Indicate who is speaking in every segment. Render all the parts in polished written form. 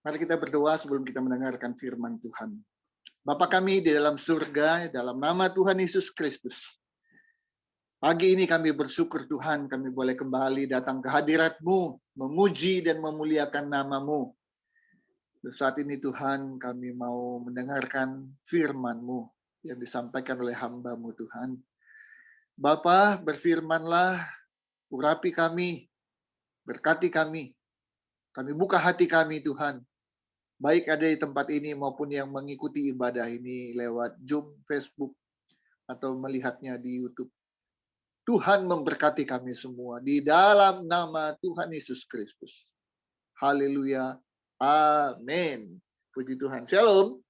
Speaker 1: Mari kita berdoa sebelum kita mendengarkan firman Tuhan. Bapa kami di dalam surga, dalam nama Tuhan Yesus Kristus. Pagi ini kami bersyukur Tuhan, kami boleh kembali datang ke hadirat-Mu, memuji dan memuliakan nama-Mu. Saat ini Tuhan, kami mau mendengarkan firman-Mu yang disampaikan oleh hamba-Mu Tuhan. Bapa, berfirmanlah, urapi kami, berkati kami. Kami buka hati kami Tuhan. Baik ada di tempat ini maupun yang mengikuti ibadah ini lewat Zoom, Facebook, atau melihatnya di YouTube. Tuhan memberkati kami semua di dalam nama Tuhan Yesus Kristus. Haleluya. Amin. Puji Tuhan. Shalom.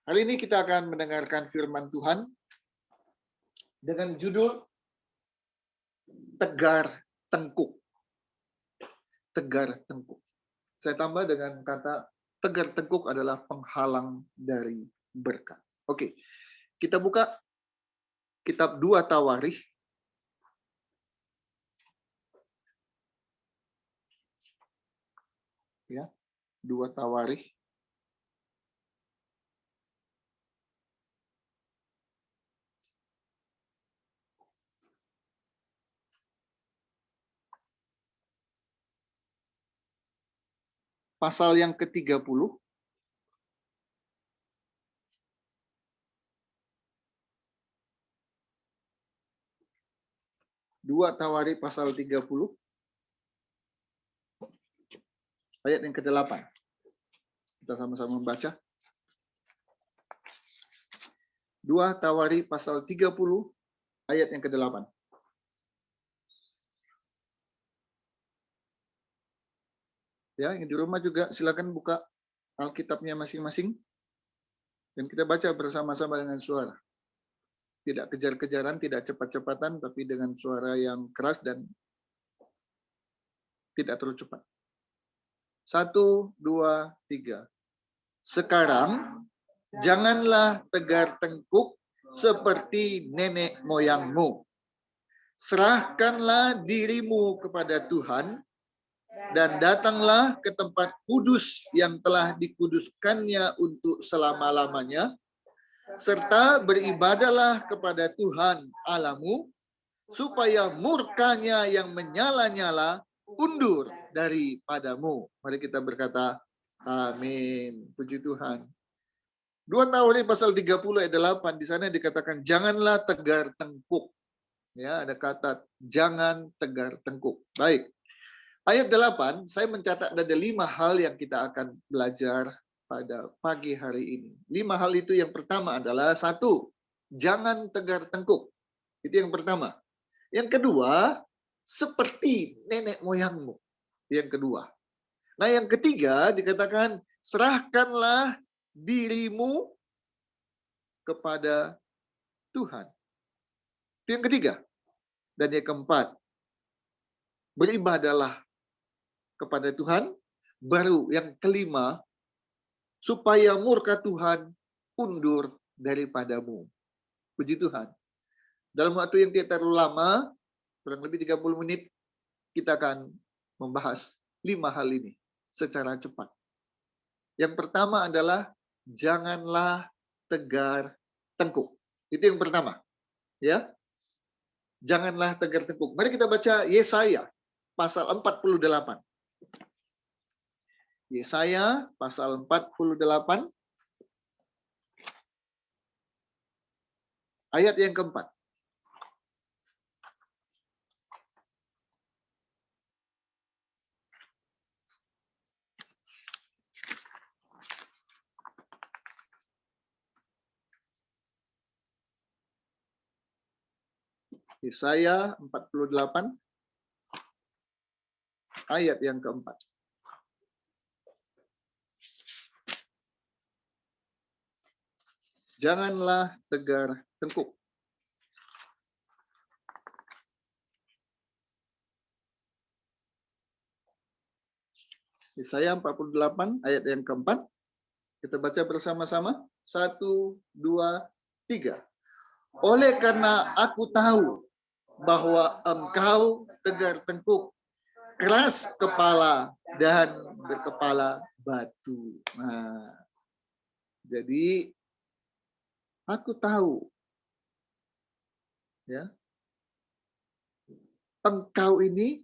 Speaker 1: Hari ini kita akan mendengarkan firman Tuhan dengan judul Tegar Tengkuk. Tegar tengkuk. Saya tambah dengan kata tegar tengkuk adalah penghalang dari berkat. Oke, kita buka kitab 2 Tawarikh. Ya, 2 Tawarikh. Pasal yang ke-30. Dua Tawarikh pasal 30. Ayat yang ke-8. Kita sama-sama membaca. 2 Tawarikh pasal 30 ayat yang ke-8. Ya, yang di rumah juga silakan buka Alkitabnya masing-masing dan kita baca bersama-sama dengan suara. Tidak kejar-kejaran, tidak cepat-cepatan, tapi dengan suara yang keras dan tidak terlalu cepat. 1, 2, 3. Sekarang janganlah tegar tengkuk seperti nenek moyangmu. Serahkanlah dirimu kepada Tuhan dan datanglah ke tempat kudus yang telah dikuduskannya untuk selama-lamanya, serta beribadahlah kepada Tuhan Allahmu, supaya murkanya yang menyala-nyala undur daripadamu. Mari kita berkata, amin. Puji Tuhan. 2 Tawarikh pasal 30 ayat 8, di sana dikatakan, janganlah tegar tengkuk. Ya, ada kata, jangan tegar tengkuk. Baik. Ayat 8, saya mencatat ada 5 hal yang kita akan belajar pada pagi hari ini. 5 hal itu yang pertama adalah 1, jangan tegar tengkuk. Itu yang pertama. Yang kedua, seperti nenek moyangmu. Yang kedua. Nah yang ketiga dikatakan, serahkanlah dirimu kepada Tuhan. Itu yang ketiga. Dan yang keempat, beribadahlah kepada Tuhan. Baru yang kelima, supaya murka Tuhan undur daripadamu. Puji Tuhan. Dalam waktu yang tidak terlalu lama, kurang lebih 30 menit, kita akan membahas 5 hal ini secara cepat. Yang pertama adalah janganlah tegar tengkuk. Itu yang pertama. Ya. Janganlah tegar tengkuk. Mari kita baca Yesaya pasal 48. Yesaya pasal 48 ayat yang keempat. Yesaya 48 ayat yang keempat. Janganlah tegar tengkuk. Yesaya 48 ayat yang keempat. Kita baca bersama-sama. 1, 2, 3. Oleh karena aku tahu bahwa engkau tegar tengkuk keras kepala dan berkepala batu. Nah, jadi aku tahu ya, engkau ini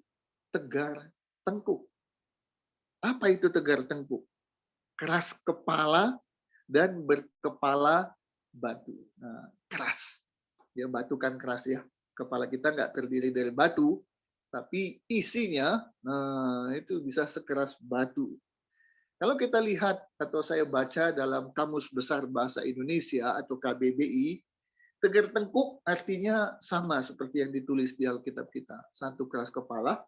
Speaker 1: tegar tengkuk. Apa itu tegar tengkuk? Keras kepala dan berkepala batu. Nah, keras. Ya, batu kan keras ya. Kepala kita nggak terdiri dari batu, tapi isinya itu bisa sekeras batu. Kalau kita lihat atau saya baca dalam Kamus Besar Bahasa Indonesia atau KBBI, tegar tengkuk artinya sama seperti yang ditulis di Alkitab kita. Satu, keras kepala.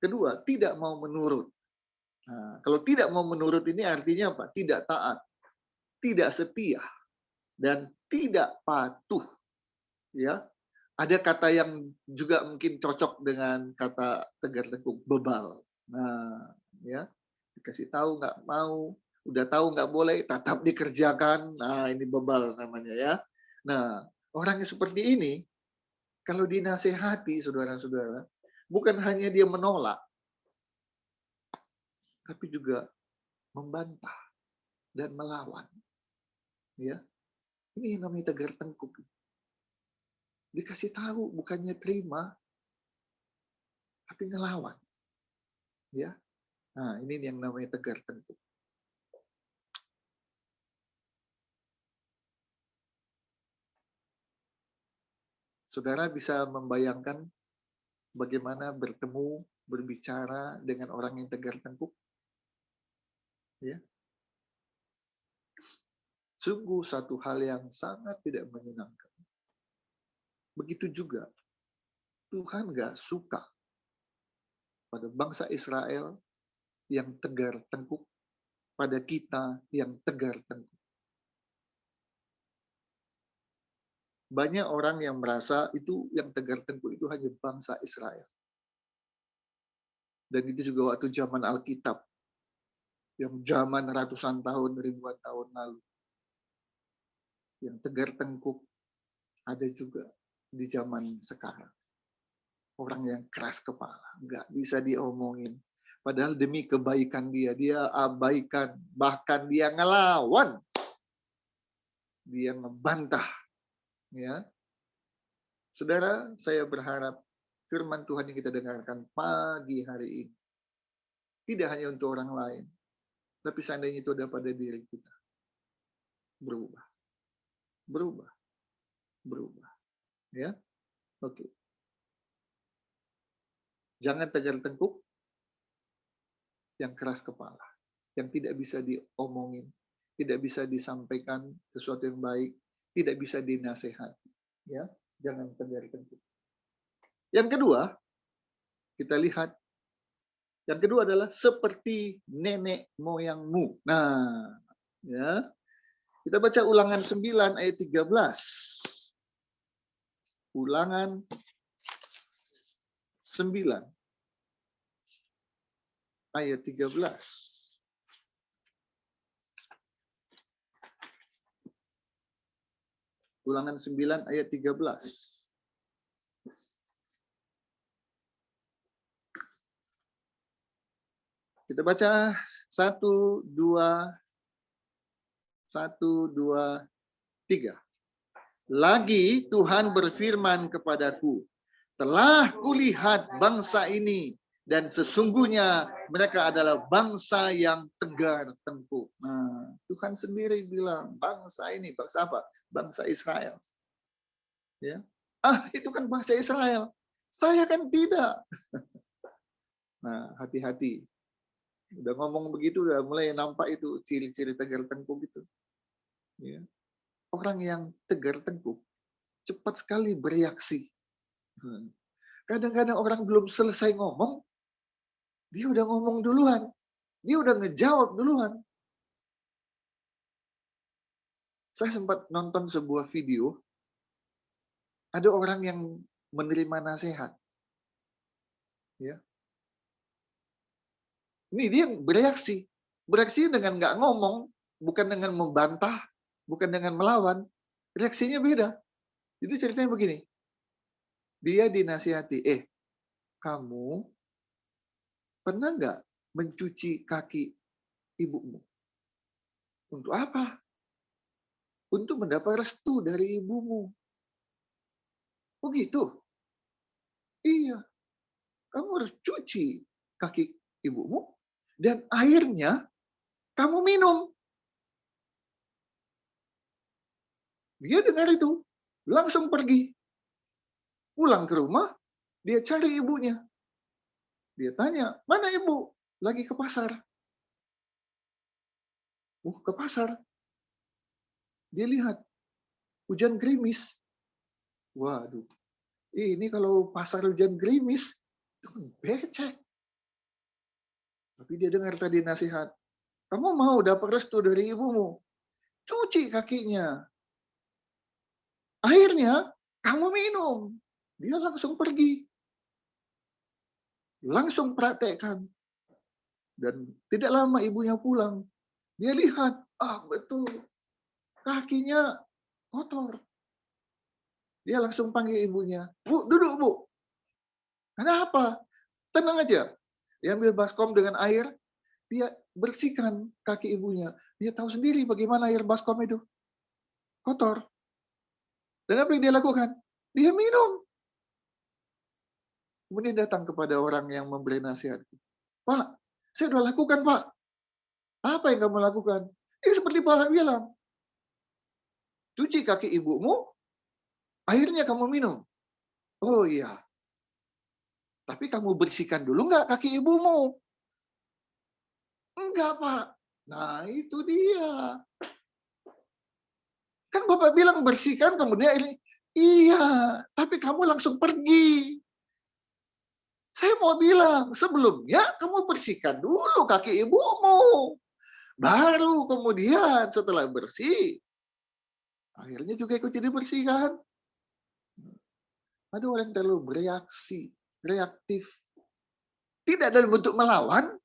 Speaker 1: Kedua, tidak mau menurut. Nah, kalau tidak mau menurut ini artinya apa? Tidak taat, tidak setia, dan tidak patuh. Ya, ada kata yang juga mungkin cocok dengan kata tegar tengkuk, bebal. Nah, ya, dikasih tahu nggak mau, udah tahu nggak boleh, tetap dikerjakan. Nah, ini bebal namanya ya. Nah, orang yang seperti ini, kalau dinasehati, saudara-saudara, bukan hanya dia menolak, tapi juga membantah dan melawan. Ya, ini yang namanya tegar tengkuk. Dikasih tahu, bukannya terima, tapi ngelawan. Ya, nah ini yang namanya tegar tengkuk. Saudara bisa membayangkan bagaimana bertemu, berbicara dengan orang yang tegar tengkuk? Ya. Sungguh satu hal yang sangat tidak menyenangkan. Begitu juga Tuhan nggak suka pada bangsa Israel yang tegar tengkuk, pada kita yang tegar tengkuk. Banyak orang yang merasa itu yang tegar tengkuk itu hanya bangsa Israel. Dan itu juga waktu zaman Alkitab, yang zaman ratusan tahun, ribuan tahun lalu. Yang tegar tengkuk ada juga di zaman sekarang. Orang yang keras kepala, nggak bisa diomongin. Padahal demi kebaikan dia abaikan, bahkan dia ngelawan. Dia ngebantah. Ya, saudara, saya berharap firman Tuhan yang kita dengarkan pagi hari ini tidak hanya untuk orang lain, tapi seandainya itu ada pada diri kita, berubah, berubah, berubah. Ya, oke. Jangan tegar tengkuk, yang keras kepala, yang tidak bisa diomongin, tidak bisa disampaikan sesuatu yang baik, tidak bisa dinasehati. Ya, jangan tegar tengkuk. Yang kedua, kita lihat. Yang kedua adalah seperti nenek moyangmu. Nah, ya. Kita baca Ulangan 9 ayat 13. Ulangan 9 ayat 13. Ulangan 9 ayat 13. Kita baca 1, 2, 3. Lagi Tuhan berfirman kepadaku, telah kulihat bangsa ini dan sesungguhnya mereka adalah bangsa yang tegar tengkuk. Nah, Tuhan sendiri bilang bangsa ini, bangsa apa? Bangsa Israel. Ya. Itu kan bangsa Israel. Saya kan tidak. Nah, hati-hati. Udah ngomong begitu, udah mulai nampak itu ciri-ciri tegar tengkuk itu. Ya. Orang yang tegar tengkuk cepat sekali bereaksi. Kadang-kadang orang belum selesai ngomong, dia udah ngomong duluan. Dia udah ngejawab duluan. Saya sempat nonton sebuah video, ada orang yang menerima nasihat. Ya. Ini dia bereaksi. Bereaksi dengan nggak ngomong, bukan dengan membantah, bukan dengan melawan. Reaksinya beda. Jadi ceritanya begini. Dia dinasihati, kamu pernah nggak mencuci kaki ibumu? Untuk apa? Untuk mendapat restu dari ibumu. Oh gitu? Iya. Kamu harus cuci kaki ibumu dan airnya kamu minum. Dia dengar itu, langsung pergi. Pulang ke rumah, dia cari ibunya. Dia tanya, mana ibu? Lagi ke pasar. Ke pasar. Dia lihat, hujan gerimis. Waduh, ini kalau pasar hujan gerimis, itu kan becek. Tapi dia dengar tadi nasihat. Kamu mau dapat restu dari ibumu? Cuci kakinya. Akhirnya, kamu minum. Dia langsung pergi. Langsung praktekkan. Dan tidak lama ibunya pulang. Dia lihat, betul. Kakinya kotor. Dia langsung panggil ibunya. Bu, duduk bu. Kenapa? Tenang aja. Dia ambil baskom dengan air. Dia bersihkan kaki ibunya. Dia tahu sendiri bagaimana air baskom itu. Kotor. Dan apa yang dia lakukan? Dia minum. Kemudian datang kepada orang yang memberi nasihat. Pak, saya sudah lakukan, Pak. Apa yang kamu lakukan? Ini seperti Bapak bilang. Cuci kaki ibumu, akhirnya kamu minum. Oh iya. Tapi kamu bersihkan dulu nggak kaki ibumu? Enggak, Pak. Nah, itu dia. Kan Bapak bilang bersihkan, kemudian ini. Iya, tapi kamu langsung pergi. Saya mau bilang, sebelumnya kamu bersihkan dulu kaki ibumu. Baru kemudian setelah bersih, akhirnya juga ikut jadi bersihkan. Ada orang yang terlalu bereaksi, reaktif. Tidak dalam bentuk melawan,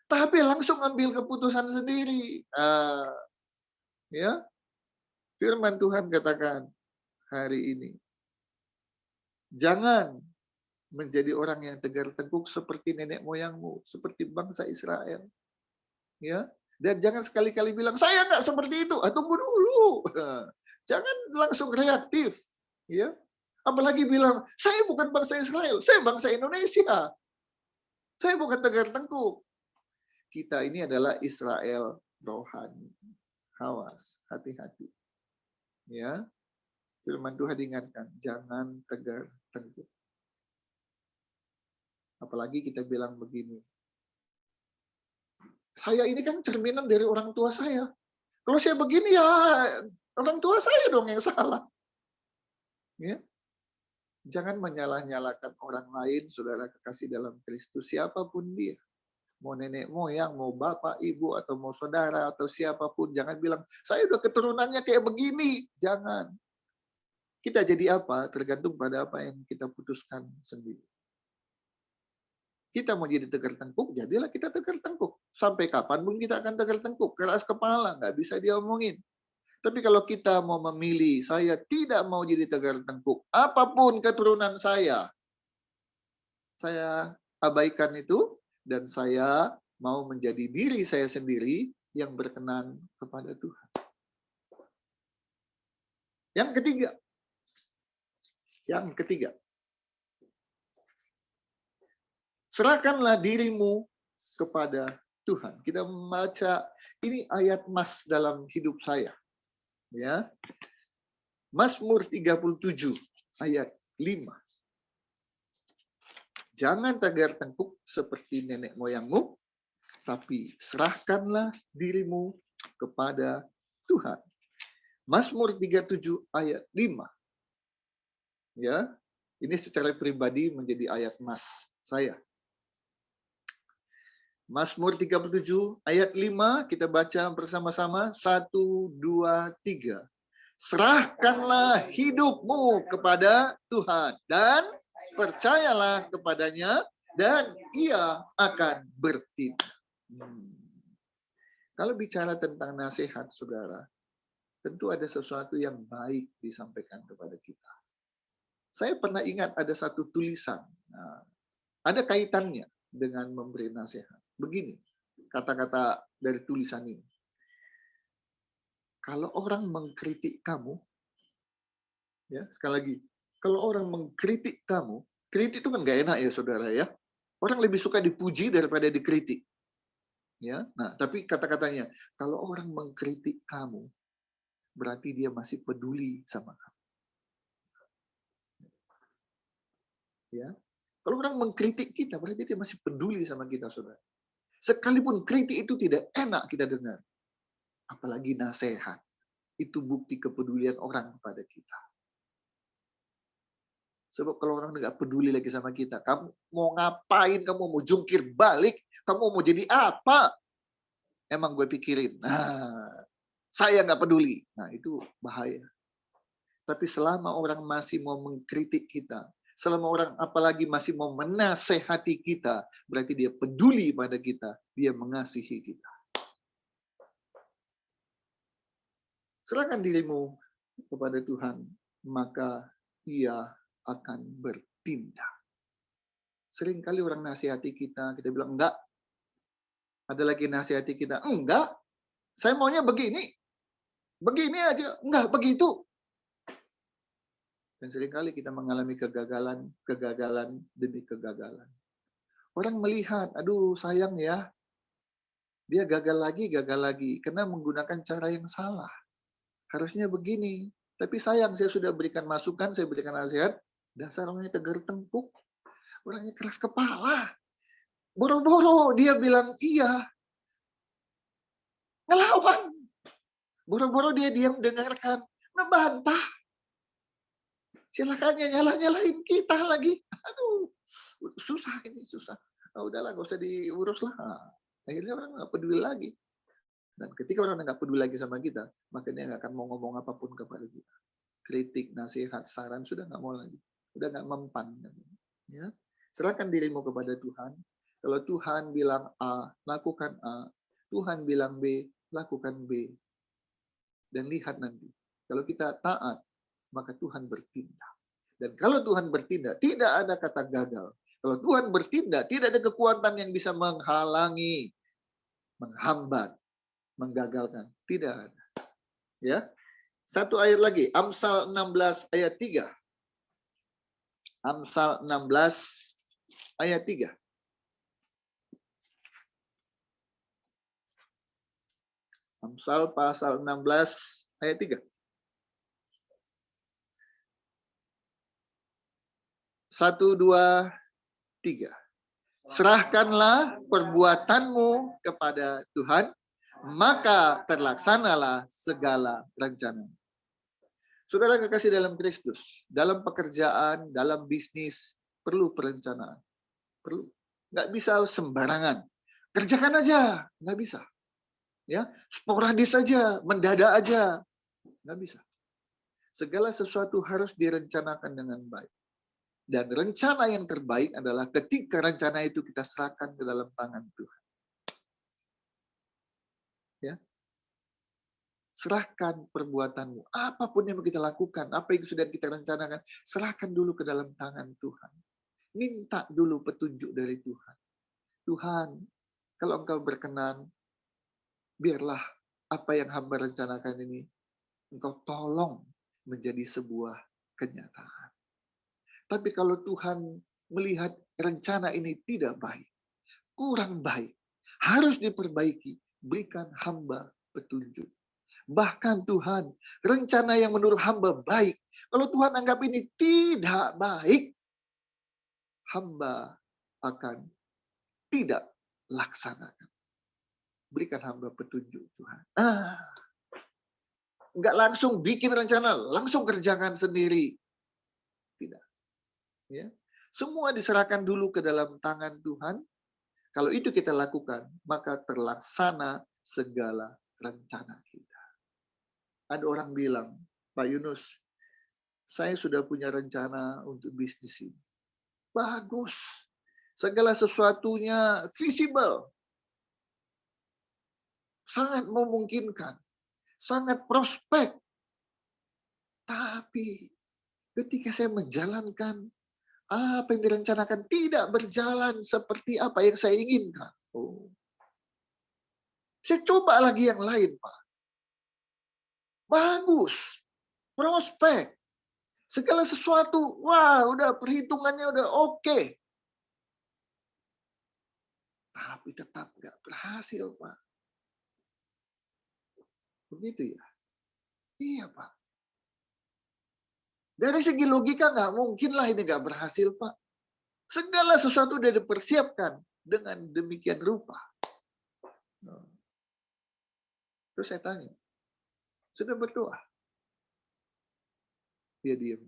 Speaker 1: tapi langsung ambil keputusan sendiri. Ya, firman Tuhan katakan hari ini, jangan menjadi orang yang tegar tengkuk seperti nenek moyangmu, seperti bangsa Israel. Ya, dan jangan sekali-kali bilang saya nggak seperti itu. Tunggu dulu. Jangan langsung reaktif. Ya, apalagi bilang saya bukan bangsa Israel, saya bangsa Indonesia. Saya bukan tegar tengkuk. Kita ini adalah Israel rohani. Awas, hati-hati. Ya, firman Tuhan ingatkan, jangan tegar tengkuk. Apalagi kita bilang begini, saya ini kan cerminan dari orang tua saya. Kalau saya begini ya orang tua saya dong yang salah. Ya. Jangan menyalah-nyalakan orang lain, saudara kekasih dalam Kristus, siapapun dia. Mau nenek moyang, mau bapak, ibu, atau mau saudara, atau siapapun. Jangan bilang, saya udah keturunannya kayak begini. Jangan. Kita jadi apa? Tergantung pada apa yang kita putuskan sendiri. Kita mau jadi tegar tengkuk, jadilah kita tegar tengkuk. Sampai kapanpun kita akan tegar tengkuk. Keras kepala, nggak bisa diomongin. Tapi kalau kita mau memilih, saya tidak mau jadi tegar tengkuk. Apapun keturunan saya abaikan itu, dan saya mau menjadi diri saya sendiri yang berkenan kepada Tuhan. Yang ketiga, serahkanlah dirimu kepada Tuhan. Kita membaca, ini ayat emas dalam hidup saya. Ya, Mazmur 37 ayat 5. Jangan tegar tengkuk seperti nenek moyangmu, tapi serahkanlah dirimu kepada Tuhan. Mazmur 37 ayat 5. Ya, ini secara pribadi menjadi ayat emas saya. Mazmur 37 ayat 5 kita baca bersama-sama 1 2 3. Serahkanlah hidupmu kepada Tuhan dan percayalah kepadanya dan ia akan bertindak. Kalau bicara tentang nasihat, saudara, tentu ada sesuatu yang baik disampaikan kepada kita. Saya pernah ingat ada satu tulisan, ada kaitannya dengan memberi nasihat. Begini kata-kata dari tulisan ini. Kalau orang mengkritik kamu, ya sekali lagi, kalau orang mengkritik kamu, kritik itu kan nggak enak ya saudara ya. Orang lebih suka dipuji daripada dikritik. Ya, nah tapi kata-katanya, kalau orang mengkritik kamu, berarti dia masih peduli sama kamu. Ya, kalau orang mengkritik kita, berarti dia masih peduli sama kita, saudara. Sekalipun kritik itu tidak enak kita dengar, apalagi nasihat, itu bukti kepedulian orang kepada kita. Sebab kalau orang nggak peduli lagi sama kita, kamu mau ngapain, kamu mau jungkir balik, kamu mau jadi apa? Emang gue pikirin, saya nggak peduli. Nah itu bahaya. Tapi selama orang masih mau mengkritik kita, selama orang apalagi masih mau menasehati kita, berarti dia peduli pada kita, dia mengasihi kita. Serahkan dirimu kepada Tuhan, maka ia akan bertindak. Seringkali orang nasihati kita bilang, enggak. Ada lagi nasihati kita, enggak, saya maunya begini. Begini aja, enggak begitu. Dan seringkali kita mengalami kegagalan demi kegagalan. Orang melihat, aduh sayang ya, dia gagal lagi, karena menggunakan cara yang salah. Harusnya begini, tapi sayang saya sudah berikan masukan, saya berikan nasihat, dasar orangnya tegar tengkuk, orangnya keras kepala. Boro-boro dia bilang iya, ngelawan. Boro-boro dia diam dengarkan, ngebantah. Silakannya nyalahin kita lagi. Aduh, susah ini, susah. Oh, udahlah, gak usah diurus lah. Akhirnya orang nggak peduli lagi. Dan ketika orang nggak peduli lagi sama kita, maka dia nggak akan mau ngomong apapun kepada kita. Kritik, nasihat, saran, sudah nggak mau lagi. Udah nggak mempan. Ya. Serahkan dirimu kepada Tuhan. Kalau Tuhan bilang A, lakukan A. Tuhan bilang B, lakukan B. Dan lihat nanti, kalau kita taat, maka Tuhan bertindak. Dan kalau Tuhan bertindak, tidak ada kata gagal. Kalau Tuhan bertindak, tidak ada kekuatan yang bisa menghalangi, menghambat, menggagalkan. Tidak ada. Ya. Satu ayat lagi, Amsal 16 ayat 3. Amsal 16 ayat 3. Amsal pasal 16 ayat 3. 1, 2, 3. Serahkanlah perbuatanmu kepada Tuhan, maka terlaksanalah segala rencana. Saudara kekasih dalam Kristus, dalam pekerjaan, dalam bisnis, perlu perencanaan. Perlu. Nggak bisa sembarangan. Kerjakan aja, nggak bisa. Ya, sporadis aja, mendadak aja, nggak bisa. Segala sesuatu harus direncanakan dengan baik. Dan rencana yang terbaik adalah ketika rencana itu kita serahkan ke dalam tangan Tuhan. Ya. Serahkan perbuatanmu. Apapun yang kita lakukan, apa yang sudah kita rencanakan, serahkan dulu ke dalam tangan Tuhan. Minta dulu petunjuk dari Tuhan. Tuhan, kalau Engkau berkenan, biarlah apa yang hamba rencanakan ini, Engkau tolong menjadi sebuah kenyataan. Tapi kalau Tuhan melihat rencana ini tidak baik, kurang baik, harus diperbaiki, berikan hamba petunjuk. Bahkan Tuhan, rencana yang menurut hamba baik, kalau Tuhan anggap ini tidak baik, hamba akan tidak laksanakan. Berikan hamba petunjuk Tuhan. Enggak langsung bikin rencana, langsung kerjakan sendiri. Tidak. Ya. Semua diserahkan dulu ke dalam tangan Tuhan. Kalau itu kita lakukan, maka terlaksana segala rencana kita. Ada orang bilang, Pak Yunus, saya sudah punya rencana untuk bisnis ini. Bagus. Segala sesuatunya visible. Sangat memungkinkan. Sangat prospek. Tapi ketika saya menjalankan, Apa yang direncanakan tidak berjalan seperti apa yang saya inginkan. Oh. Saya coba lagi yang lain, Pak. Bagus. Prospek. Segala sesuatu. Wah, udah perhitungannya udah oke. Tapi tetap nggak berhasil, Pak. Begitu ya? Iya, Pak. Dari segi logika nggak mungkin lah ini nggak berhasil, Pak. Segala sesuatu sudah dipersiapkan dengan demikian rupa. Terus saya tanya, sudah berdoa? Dia diam.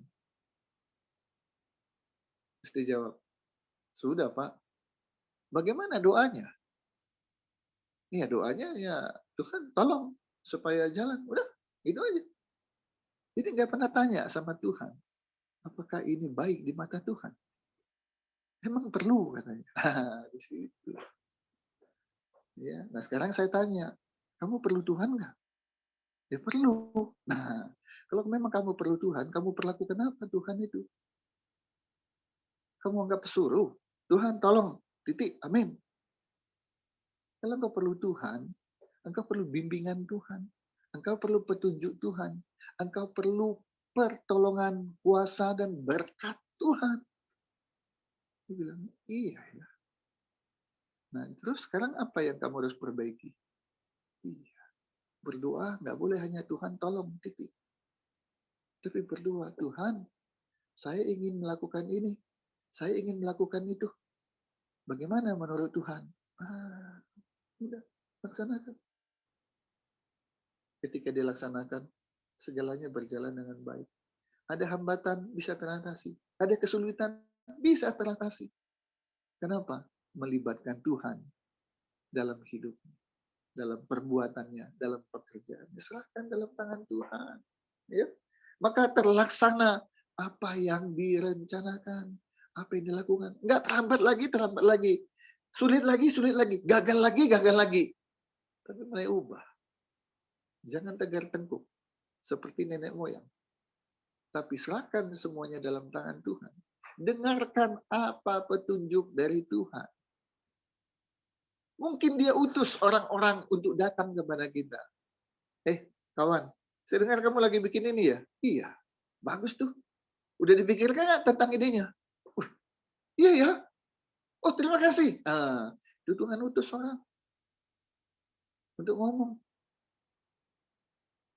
Speaker 1: Terus dia jawab, sudah Pak. Bagaimana doanya? Ya doanya ya Tuhan tolong supaya jalan. Udah, itu aja. Jadi nggak pernah tanya sama Tuhan, apakah ini baik di mata Tuhan? Emang perlu katanya. Di situ. Ya, nah sekarang saya tanya, kamu perlu Tuhan nggak? Ya perlu. Nah, kalau memang kamu perlu Tuhan, kamu perlakukan apa Tuhan itu? Kamu anggap pesuruh. Tuhan tolong, titik, amin. Kalau engkau perlu Tuhan, engkau perlu bimbingan Tuhan. Engkau perlu petunjuk Tuhan. Engkau perlu pertolongan, kuasa, dan berkat Tuhan. Dia bilang, iya ya. Nah, terus sekarang apa yang kamu harus perbaiki? Iya. Berdoa nggak boleh hanya Tuhan tolong, titik. Tapi berdoa, Tuhan, saya ingin melakukan ini. Saya ingin melakukan itu. Bagaimana menurut Tuhan? Udah, laksanakan. Ketika dilaksanakan, segalanya berjalan dengan baik. Ada hambatan, bisa teratasi. Ada kesulitan, bisa teratasi. Kenapa? Melibatkan Tuhan dalam hidupnya, dalam perbuatannya, dalam pekerjaannya. Serahkan dalam tangan Tuhan. Ya? Maka terlaksana apa yang direncanakan, apa yang dilakukan. Enggak terlambat lagi. Sulit lagi. Gagal lagi. Tapi mulai ubah. Jangan tegar tengkuk seperti nenek moyang. Tapi serahkan semuanya dalam tangan Tuhan. Dengarkan apa petunjuk dari Tuhan. Mungkin dia utus orang-orang untuk datang kepada kita. Kawan, saya dengar kamu lagi bikin ini ya? Iya, bagus tuh. Udah dipikirkan nggak tentang idenya? Iya ya. Oh, terima kasih. Itu Tuhan utus orang untuk ngomong.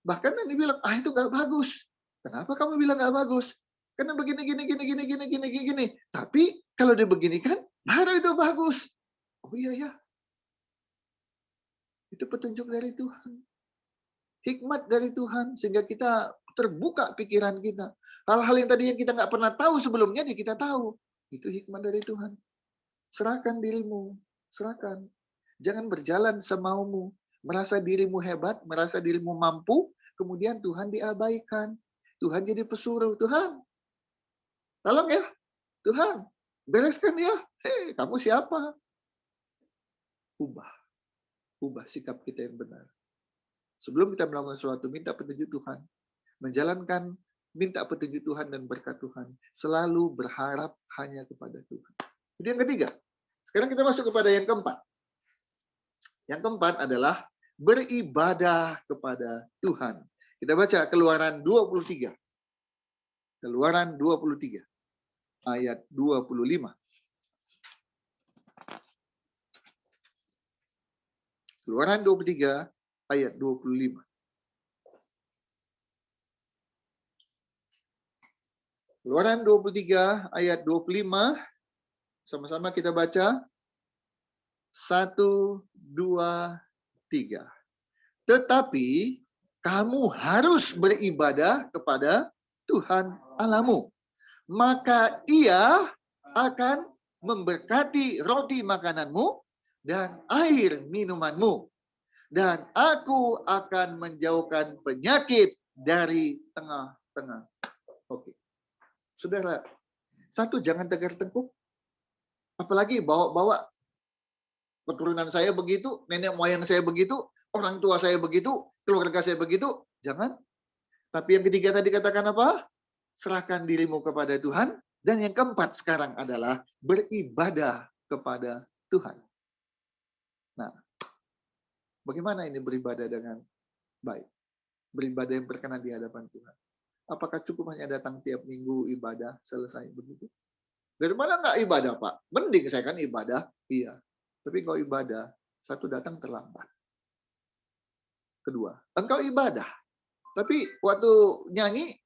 Speaker 1: Bahkan Nani bilang, itu nggak bagus. Kenapa kamu bilang nggak bagus? Karena begini. Tapi kalau dia beginikan, baru itu bagus. Oh iya ya. Itu petunjuk dari Tuhan. Hikmat dari Tuhan. Sehingga kita terbuka pikiran kita. Hal-hal yang tadi yang kita nggak pernah tahu sebelumnya, kita tahu. Itu hikmat dari Tuhan. Serahkan dirimu. Serahkan. Jangan berjalan semaumu. Merasa dirimu hebat, merasa dirimu mampu, kemudian Tuhan diabaikan. Tuhan jadi pesuruh. Tuhan, tolong ya. Tuhan, bereskan ya. Hei, kamu siapa? Ubah sikap kita yang benar. Sebelum kita melakukan sesuatu, minta petunjuk Tuhan. Menjalankan, minta petunjuk Tuhan dan berkat Tuhan. Selalu berharap hanya kepada Tuhan. Itu yang ketiga. Sekarang kita masuk kepada yang keempat. Yang keempat adalah beribadah kepada Tuhan. Kita baca Keluaran 23. Keluaran 23. Ayat 25. Keluaran 23 ayat 25. Keluaran 23 ayat 25. Sama-sama kita baca. 1, 2, 3. Tetapi kamu harus beribadah kepada Tuhan Allahmu. Maka Ia akan memberkati roti makananmu dan air minumanmu. Dan aku akan menjauhkan penyakit dari tengah-tengah. Oke. Saudara, satu, jangan tegar tengkuk. Apalagi bawa-bawa keturunan saya begitu, nenek moyang saya begitu, orang tua saya begitu, keluarga saya begitu. Jangan. Tapi yang ketiga tadi katakan apa? Serahkan dirimu kepada Tuhan. Dan yang keempat sekarang adalah beribadah kepada Tuhan. Nah, bagaimana ini beribadah dengan baik? Beribadah yang berkenan di hadapan Tuhan. Apakah cukup hanya datang tiap minggu ibadah, selesai begitu? Dari mana nggak ibadah, Pak? Mending saya kan ibadah, iya. Tapi kalau ibadah, satu datang terlambat. Kedua, engkau ibadah. Tapi waktu nyanyi,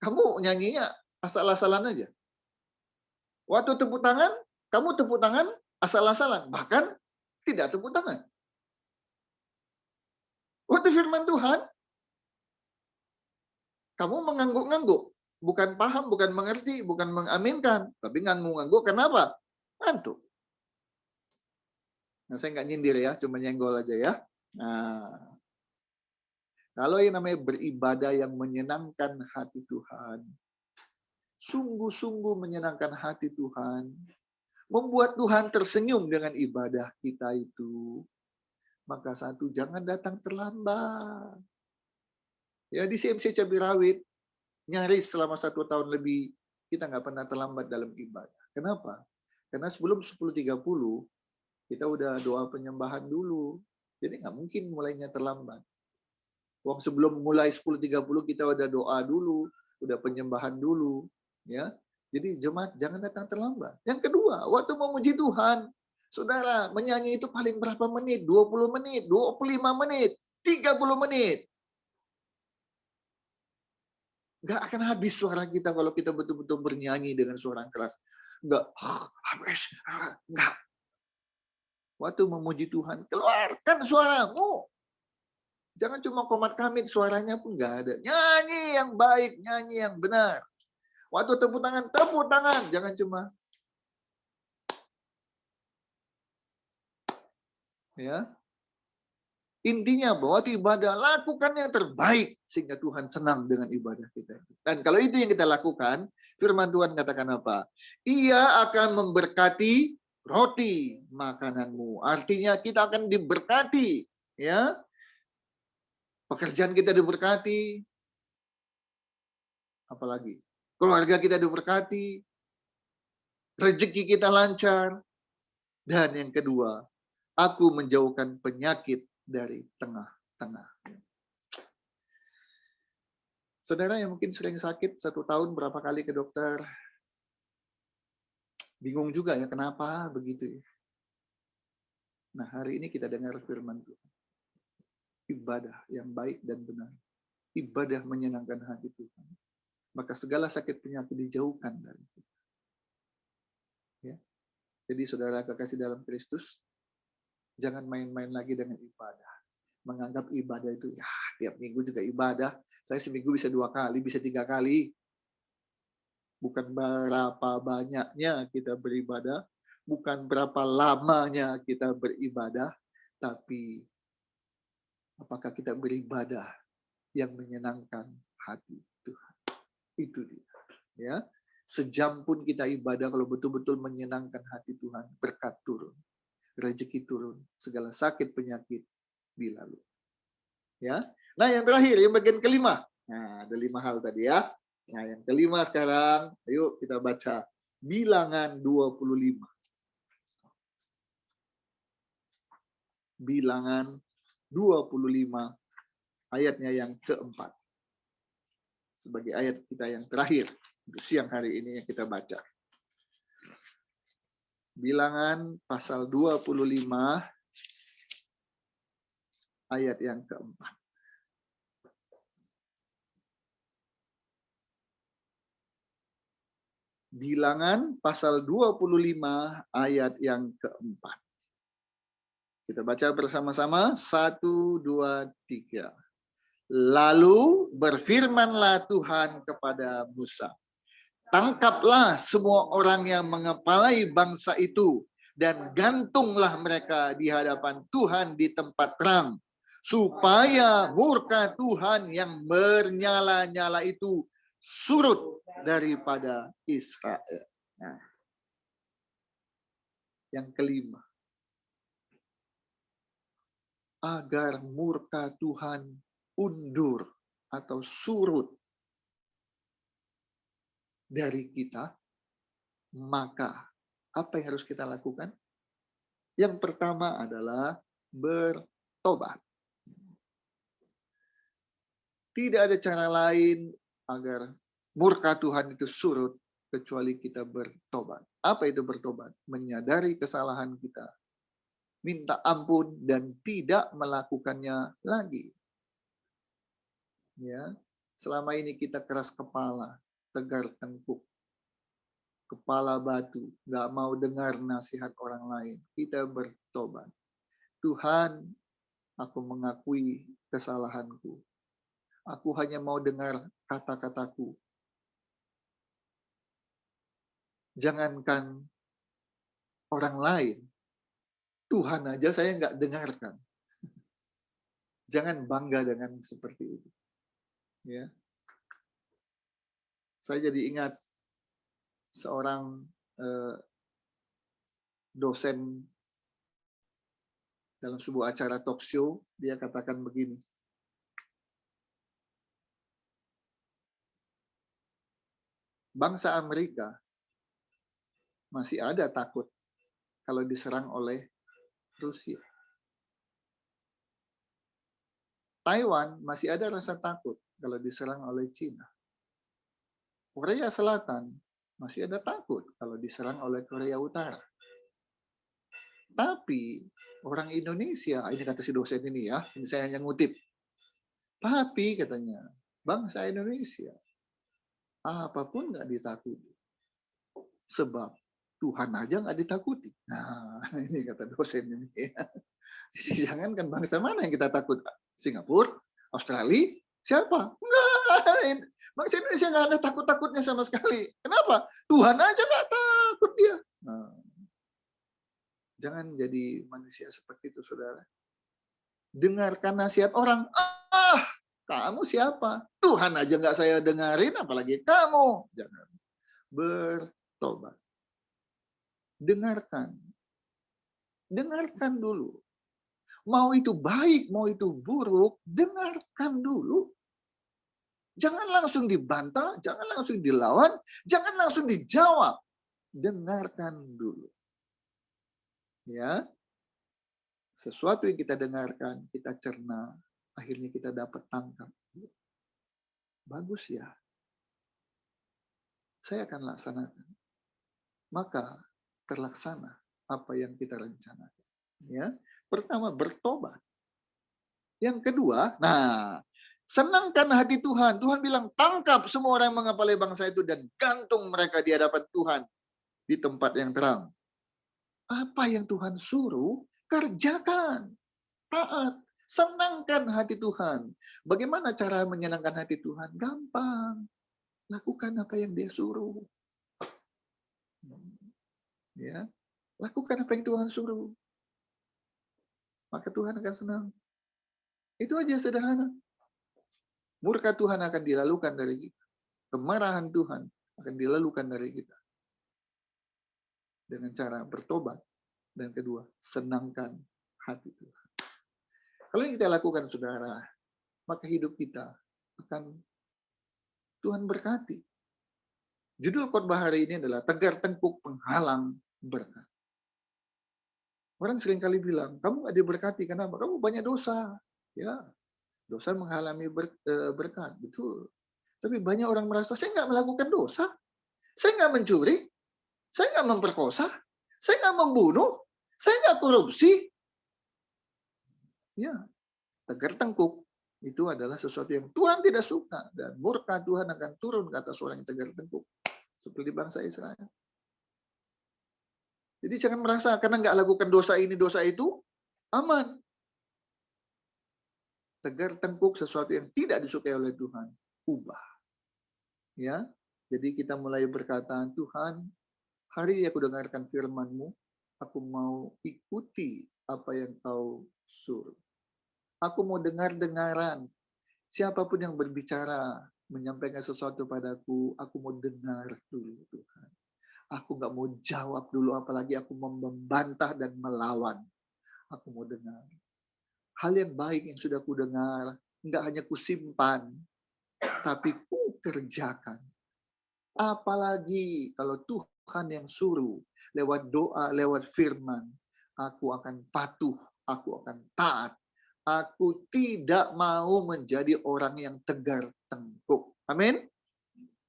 Speaker 1: kamu nyanyinya asal-asalan aja. Waktu tepuk tangan, kamu tepuk tangan asal-asalan. Bahkan tidak tepuk tangan. Waktu firman Tuhan, kamu mengangguk-ngangguk. Bukan paham, bukan mengerti, bukan mengaminkan. Tapi ngangguk-ngangguk, kenapa? Ngantuk. Nah, saya nggak nyindir ya, cuma nyenggol aja ya. Nah, kalau yang namanya beribadah yang menyenangkan hati Tuhan, sungguh-sungguh menyenangkan hati Tuhan, membuat Tuhan tersenyum dengan ibadah kita itu, maka satu, jangan datang terlambat. Ya, di CMC Cabai Rawit, nyaris selama 1 tahun lebih, kita nggak pernah terlambat dalam ibadah. Kenapa? Karena sebelum 10.30, kita udah doa penyembahan dulu. Jadi nggak mungkin mulainya terlambat. Wong sebelum mulai 10.30, kita udah doa dulu, udah penyembahan dulu. Ya, jadi jemaat jangan datang terlambat. Yang kedua, waktu memuji Tuhan, saudara, menyanyi itu paling berapa menit? 20 menit, 25 menit, 30 menit. Nggak akan habis suara kita kalau kita betul-betul bernyanyi dengan suara keras. Nggak, habis. Nggak. Waktu memuji Tuhan, keluarkan suaramu. Jangan cuma komat kamit, suaranya pun nggak ada. Nyanyi yang baik, nyanyi yang benar. Waktu tepuk tangan. Jangan cuma. Ya. Intinya bahwa ibadah, lakukan yang terbaik sehingga Tuhan senang dengan ibadah kita. Dan kalau itu yang kita lakukan, firman Tuhan katakan apa? Ia akan memberkati roti makananmu. Artinya kita akan diberkati, ya. Pekerjaan kita diberkati. Apalagi? Keluarga kita diberkati. Rezeki kita lancar. Dan yang kedua, aku menjauhkan penyakit dari tengah-tengah. Saudara yang mungkin sering sakit 1 tahun berapa kali ke dokter, bingung juga ya kenapa begitu ya. Nah, hari ini kita dengar firman Tuhan. Ibadah yang baik dan benar. Ibadah menyenangkan hati Tuhan. Maka segala sakit penyakit dijauhkan dari kita. Ya. Jadi saudara kekasih dalam Kristus, jangan main-main lagi dengan ibadah. Menganggap ibadah itu, ya tiap minggu juga ibadah. Saya seminggu bisa 2 kali, bisa 3 kali. Bukan berapa banyaknya kita beribadah, bukan berapa lamanya kita beribadah, tapi apakah kita beribadah yang menyenangkan hati Tuhan. Itu dia. Ya. Sejam pun kita ibadah kalau betul-betul menyenangkan hati Tuhan, berkat turun, rezeki turun, segala sakit penyakit dilalui. Ya. Nah, yang terakhir, yang bagian kelima. Nah, ada 5 hal tadi ya. Nah, yang kelima sekarang, ayo kita baca Bilangan 25. Bilangan 25 ayatnya yang keempat. Sebagai ayat kita yang terakhir untuk siang hari ini yang kita baca. Bilangan pasal 25 ayat yang keempat. Bilangan pasal 25 ayat yang keempat. Kita baca bersama-sama. 1, 2, 3. Lalu berfirmanlah Tuhan kepada Musa. Tangkaplah semua orang yang mengepalai bangsa itu dan gantunglah mereka di hadapan Tuhan di tempat terang. Supaya murka Tuhan yang bernyala-nyala itu surut daripada Israel. Nah, yang kelima. Agar murka Tuhan undur atau surut dari kita, Maka, apa yang harus kita lakukan? Yang pertama adalah bertobat. Tidak ada cara lain agar murka Tuhan itu surut kecuali kita bertobat. Apa itu bertobat? Menyadari kesalahan kita, minta ampun dan tidak melakukannya lagi. Ya, selama ini kita keras kepala, tegar tengkuk, kepala batu, nggak mau dengar nasihat orang lain. Kita bertobat. Tuhan, aku mengakui kesalahanku. Aku hanya mau dengar kata-kataku. Jangankan orang lain, Tuhan aja saya nggak dengarkan. Jangan bangga dengan seperti itu. Ya, saya jadi ingat seorang dosen dalam sebuah acara talk show, dia katakan begini. Bangsa Amerika masih ada takut kalau diserang oleh Rusia. Taiwan masih ada rasa takut kalau diserang oleh Cina. Korea Selatan masih ada takut kalau diserang oleh Korea Utara. Tapi orang Indonesia, ini kata si dosen ini ya, ini saya hanya ngutip. Tapi katanya, bangsa Indonesia, apapun nggak ditakuti. Sebab Tuhan aja nggak ditakuti. Nah, ini kata dosen ini. Jadi jangankan bangsa mana yang kita takut. Singapura, Australia, siapa? Enggak. Bangsa Indonesia nggak ada takut-takutnya sama sekali. Kenapa? Tuhan aja nggak takut dia. Nah, jangan jadi manusia seperti itu, saudara. Dengarkan nasihat orang. Kamu siapa? Tuhan aja nggak saya dengarin, apalagi kamu. Jangan. Bertobat. Dengarkan. Dengarkan dulu. Mau itu baik, mau itu buruk, dengarkan dulu. Jangan langsung dibantah, jangan langsung dilawan, jangan langsung dijawab. Dengarkan dulu. Ya. Sesuatu yang kita dengarkan, kita cerna, akhirnya kita dapat tangkap. Bagus ya. Saya akan laksanakan. Maka terlaksana apa yang kita rencanakan. Ya. Pertama, bertobat. Yang kedua, senangkan hati Tuhan. Tuhan bilang, tangkap semua orang yang mengepalai bangsa itu dan gantung mereka di hadapan Tuhan di tempat yang terang. Apa yang Tuhan suruh, kerjakan. Taat. Senangkan hati Tuhan. Bagaimana cara menyenangkan hati Tuhan? Gampang. Lakukan apa yang Dia suruh. Ya, lakukan apa yang Tuhan suruh. Maka Tuhan akan senang. Itu aja sederhana. Murka Tuhan akan dilalukan dari kita. Kemarahan Tuhan akan dilalukan dari kita. Dengan cara bertobat. Dan kedua, senangkan hati Tuhan. Kalau yang kita lakukan, saudara, maka hidup kita akan Tuhan berkati. Judul khotbah hari ini adalah tegar tengkuk penghalang berkat. Orang seringkali bilang, kamu nggak diberkati, kenapa? Kamu banyak dosa. Ya, dosa menghalangi berkat, betul. Tapi banyak orang merasa, saya nggak melakukan dosa. Saya nggak mencuri. Saya nggak memperkosa. Saya nggak membunuh. Saya nggak korupsi. Ya, tegar tengkuk itu adalah sesuatu yang Tuhan tidak suka. Dan murka Tuhan akan turun ke atas orang yang tegar tengkuk. Seperti bangsa Israel. Jadi jangan merasa karena nggak lakukan dosa ini, dosa itu, aman. Tegar tengkuk sesuatu yang tidak disukai oleh Tuhan. Ubah. Ya, jadi kita mulai berkata, Tuhan, hari ini aku dengarkan firman-Mu, aku mau ikuti apa yang Kau suruh. Aku mau dengar-dengaran. Siapapun yang berbicara, menyampaikan sesuatu padaku, aku mau dengar dulu Tuhan. Aku nggak mau jawab dulu, apalagi aku mau membantah dan melawan. Aku mau dengar. Hal yang baik yang sudah ku dengar, nggak hanya ku simpan, tapi ku kerjakan. Apalagi kalau Tuhan yang suruh lewat doa, lewat firman, aku akan patuh, aku akan taat. Aku tidak mau menjadi orang yang tegar tengkuk. Amin.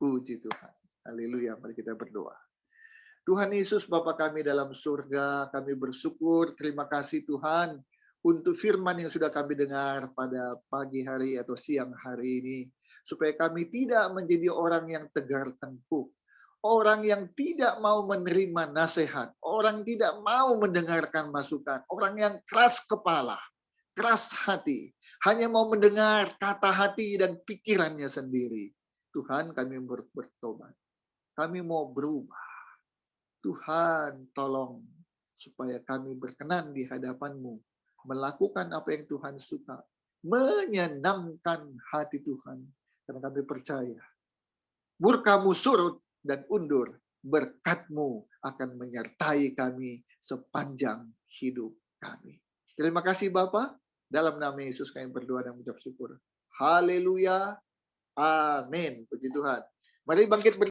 Speaker 1: Puji Tuhan. Haleluya. Mari kita berdoa. Tuhan Yesus, Bapa kami dalam surga, kami bersyukur, terima kasih Tuhan untuk firman yang sudah kami dengar pada pagi hari atau siang hari ini. Supaya kami tidak menjadi orang yang tegar tengkuk. Orang yang tidak mau menerima nasihat. Orang tidak mau mendengarkan masukan. Orang yang keras kepala, keras hati. Hanya mau mendengar kata hati dan pikirannya sendiri. Tuhan, kami bertobat. Kami mau berubah. Tuhan, tolong supaya kami berkenan di hadapan-Mu, melakukan apa yang Tuhan suka, menyenangkan hati Tuhan. Karena kami percaya, murka-Mu surut dan undur, berkat-Mu akan menyertai kami sepanjang hidup kami. Terima kasih Bapa, dalam nama Yesus kami berdoa dan mengucap syukur. Haleluya, amin. Puji Tuhan. Mari bangkit